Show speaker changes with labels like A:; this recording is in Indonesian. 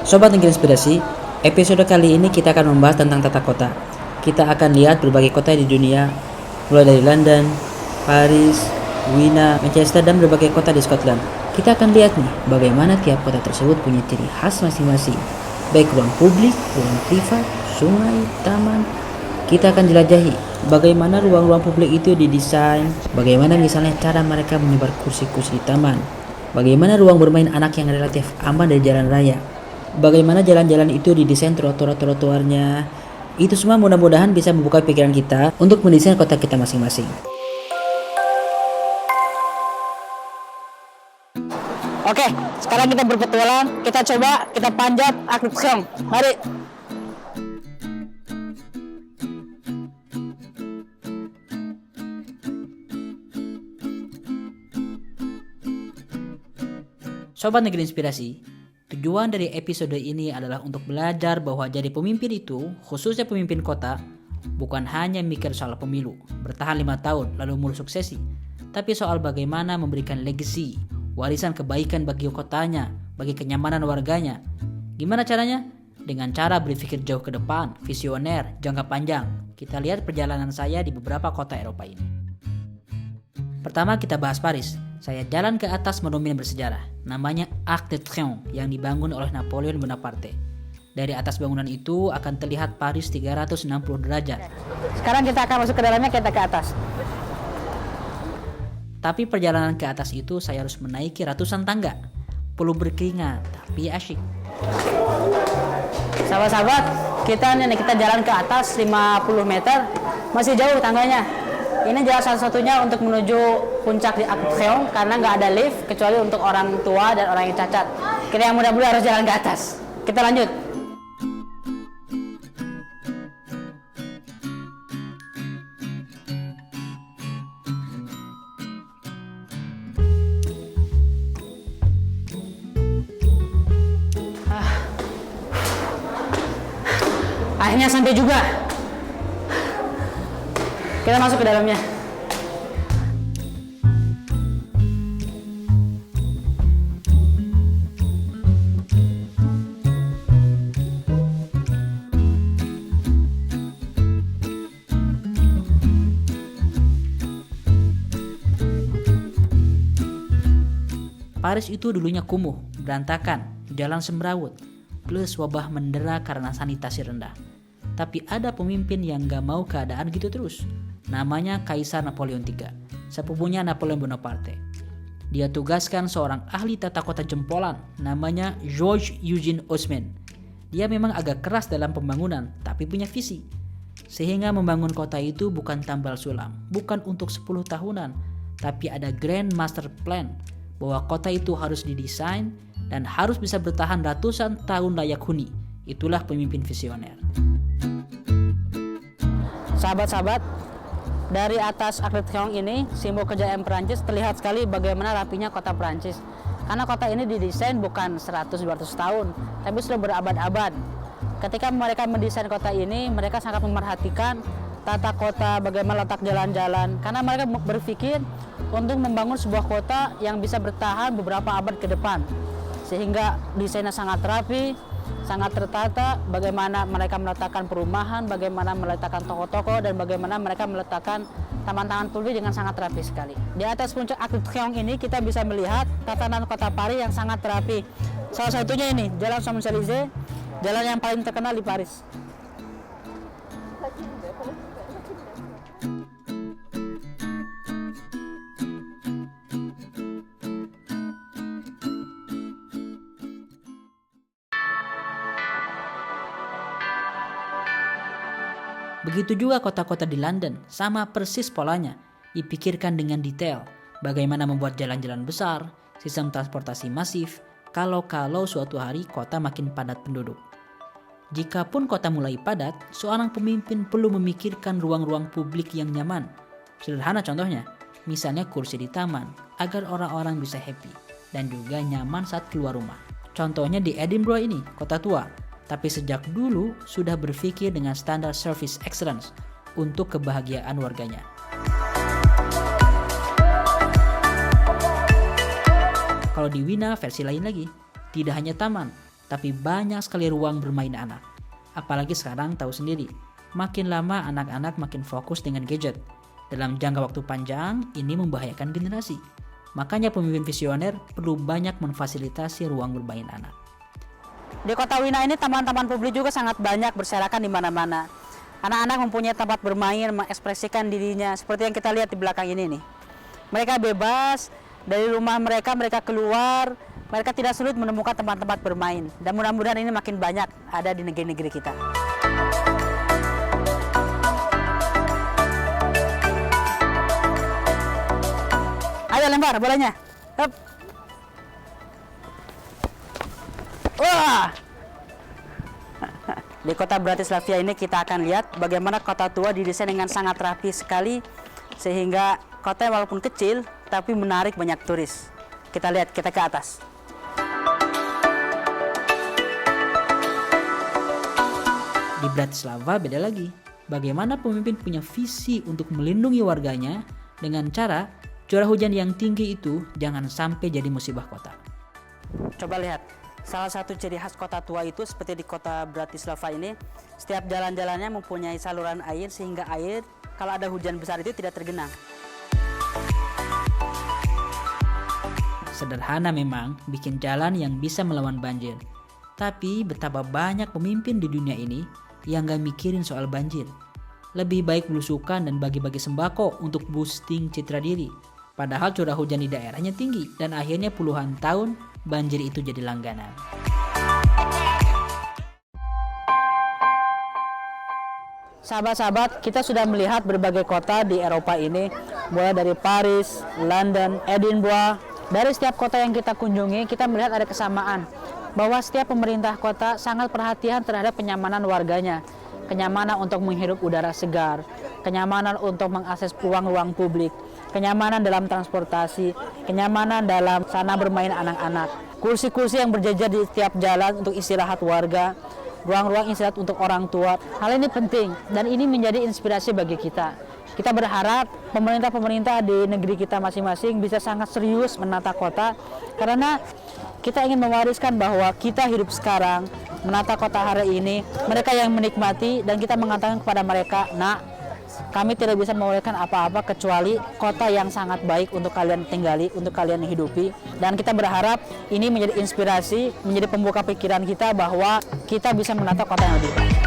A: Sobat Negeri Inspirasi, episode kali ini kita akan membahas tentang tata kota. Kita akan lihat berbagai kota di dunia, mulai dari London, Paris, Wina, Manchester, dan berbagai kota di Scotland. Kita akan lihat nih, bagaimana tiap kota tersebut punya ciri khas masing-masing. Baik ruang publik, ruang privat, sungai, taman. Kita akan jelajahi bagaimana ruang-ruang publik itu didesain, bagaimana misalnya cara mereka menyebar kursi-kursi di taman, bagaimana ruang bermain anak yang relatif aman dari jalan raya, bagaimana jalan-jalan itu didesain trotoar-trotoarnya. Itu semua mudah-mudahan bisa membuka pikiran kita untuk mendesain kota kita masing-masing.
B: Oke, sekarang kita berpetualang. Kita coba, kita panjat Arc de Triomphe. Mari.
A: Sobat Negeri Inspirasi, tujuan dari episode ini adalah untuk belajar bahwa jadi pemimpin itu, khususnya pemimpin kota, bukan hanya mikir soal pemilu, bertahan 5 tahun lalu mulai suksesi, tapi soal bagaimana memberikan legacy, warisan kebaikan bagi kotanya, bagi kenyamanan warganya. Gimana caranya? Dengan cara berpikir jauh ke depan, visioner, jangka panjang. Kita lihat perjalanan saya di beberapa kota Eropa ini. Pertama kita bahas Paris. Saya jalan ke atas monumen bersejarah, namanya Arc de Triomphe yang dibangun oleh Napoleon Bonaparte. Dari atas bangunan itu akan terlihat Paris 360 derajat.
B: Sekarang kita akan masuk ke dalamnya, kita ke atas.
A: Tapi perjalanan ke atas itu saya harus menaiki ratusan tangga. Perlu berkeringat, tapi asyik.
B: Sahabat-sahabat, kita jalan ke atas 50 meter. Masih jauh tangganya. Ini jalan satu-satunya untuk menuju puncak di Arc de Triomphe karena nggak ada lift kecuali untuk orang tua dan orang yang cacat. Kita yang muda-muda harus jalan ke atas. Kita lanjut. Akhirnya sampai juga. Kita masuk ke dalamnya.
A: Paris itu dulunya kumuh, berantakan, jalan semrawut, plus wabah mendera karena sanitasi rendah. Tapi ada pemimpin yang gak mau keadaan gitu terus. Namanya Kaisar Napoleon III, sepupunya Napoleon Bonaparte. Dia tugaskan seorang ahli tata kota jempolan, namanya Georges Eugène Haussmann. Dia memang agak keras dalam pembangunan, tapi punya visi. Sehingga membangun kota itu bukan tambal sulam, bukan untuk 10 tahunan, tapi ada Grand Master Plan, bahwa kota itu harus didesain dan harus bisa bertahan ratusan tahun layak huni. Itulah pemimpin visioner.
B: Sahabat-sahabat, dari atas Arc de Triomphe ini, simbol kejayaan Perancis, terlihat sekali bagaimana rapinya kota Perancis. Karena kota ini didesain bukan 100-200 tahun, tapi sudah berabad-abad. Ketika mereka mendesain kota ini, mereka sangat memerhatikan tata kota, bagaimana letak jalan-jalan. Karena mereka berpikir untuk membangun sebuah kota yang bisa bertahan beberapa abad ke depan. Sehingga desainnya sangat rapi, sangat tertata, bagaimana mereka meletakkan perumahan, bagaimana meletakkan toko-toko, dan bagaimana mereka meletakkan taman-taman publik dengan sangat rapi sekali. Di atas puncak Arc de Triomphe ini kita bisa melihat tatanan kota Paris yang sangat rapi. Salah satunya ini, Jalan Champs-Élysées, jalan yang paling terkenal di Paris.
A: Begitu juga kota-kota di London, sama persis polanya, dipikirkan dengan detail, bagaimana membuat jalan-jalan besar, sistem transportasi masif, kalau suatu hari kota makin padat penduduk. Jikapun kota mulai padat, seorang pemimpin perlu memikirkan ruang-ruang publik yang nyaman. Sederhana contohnya, misalnya kursi di taman, agar orang-orang bisa happy, dan juga nyaman saat keluar rumah. Contohnya di Edinburgh ini, kota tua, tapi sejak dulu sudah berpikir dengan standar service excellence untuk kebahagiaan warganya. Kalau di Wina versi lain lagi, tidak hanya taman, tapi banyak sekali ruang bermain anak. Apalagi sekarang tahu sendiri, makin lama anak-anak makin fokus dengan gadget. Dalam jangka waktu panjang, ini membahayakan generasi. Makanya pemimpin visioner perlu banyak memfasilitasi ruang bermain anak.
B: Di Kota Wina ini taman-taman publik juga sangat banyak berserakan di mana-mana. Anak-anak mempunyai tempat bermain, mengekspresikan dirinya seperti yang kita lihat di belakang ini nih. Mereka bebas dari rumah mereka keluar, mereka tidak sulit menemukan tempat-tempat bermain. Dan mudah-mudahan ini makin banyak ada di negeri-negeri kita. Ayo lempar bolanya. Hup. Wah! Di kota Bratislava ini kita akan lihat bagaimana kota tua didesain dengan sangat rapi sekali, sehingga kota walaupun kecil tapi menarik banyak turis. Kita lihat, kita ke atas.
A: Di Bratislava beda lagi. Bagaimana pemimpin punya visi untuk melindungi warganya dengan cara curah hujan yang tinggi itu jangan sampai jadi musibah kota.
B: Coba lihat, salah satu ciri khas kota tua itu seperti di kota Bratislava ini, setiap jalan-jalannya mempunyai saluran air sehingga air kalau ada hujan besar itu tidak tergenang.
A: Sederhana memang bikin jalan yang bisa melawan banjir. Tapi betapa banyak pemimpin di dunia ini yang gak mikirin soal banjir. Lebih baik belusukan dan bagi-bagi sembako untuk boosting citra diri. Padahal curah hujan di daerahnya tinggi dan akhirnya puluhan tahun banjir itu jadi langganan.
B: Sahabat-sahabat, kita sudah melihat berbagai kota di Eropa ini, mulai dari Paris, London, Edinburgh. Dari setiap kota yang kita kunjungi, kita melihat ada kesamaan bahwa setiap pemerintah kota sangat perhatian terhadap kenyamanan warganya, kenyamanan untuk menghirup udara segar, kenyamanan untuk mengakses ruang-ruang publik, kenyamanan dalam transportasi, kenyamanan dalam sana bermain anak-anak, kursi-kursi yang berjajar di setiap jalan untuk istirahat warga, ruang-ruang istirahat untuk orang tua. Hal ini penting dan ini menjadi inspirasi bagi kita. Kita berharap pemerintah-pemerintah di negeri kita masing-masing bisa sangat serius menata kota, karena kita ingin mewariskan bahwa kita hidup sekarang, menata kota hari ini, mereka yang menikmati, dan kita mengatakan kepada mereka, "Nak, kami tidak bisa memberikan apa-apa kecuali kota yang sangat baik untuk kalian tinggali, untuk kalian hidupi." Dan kita berharap ini menjadi inspirasi, menjadi pembuka pikiran kita bahwa kita bisa menata kota yang lebih baik.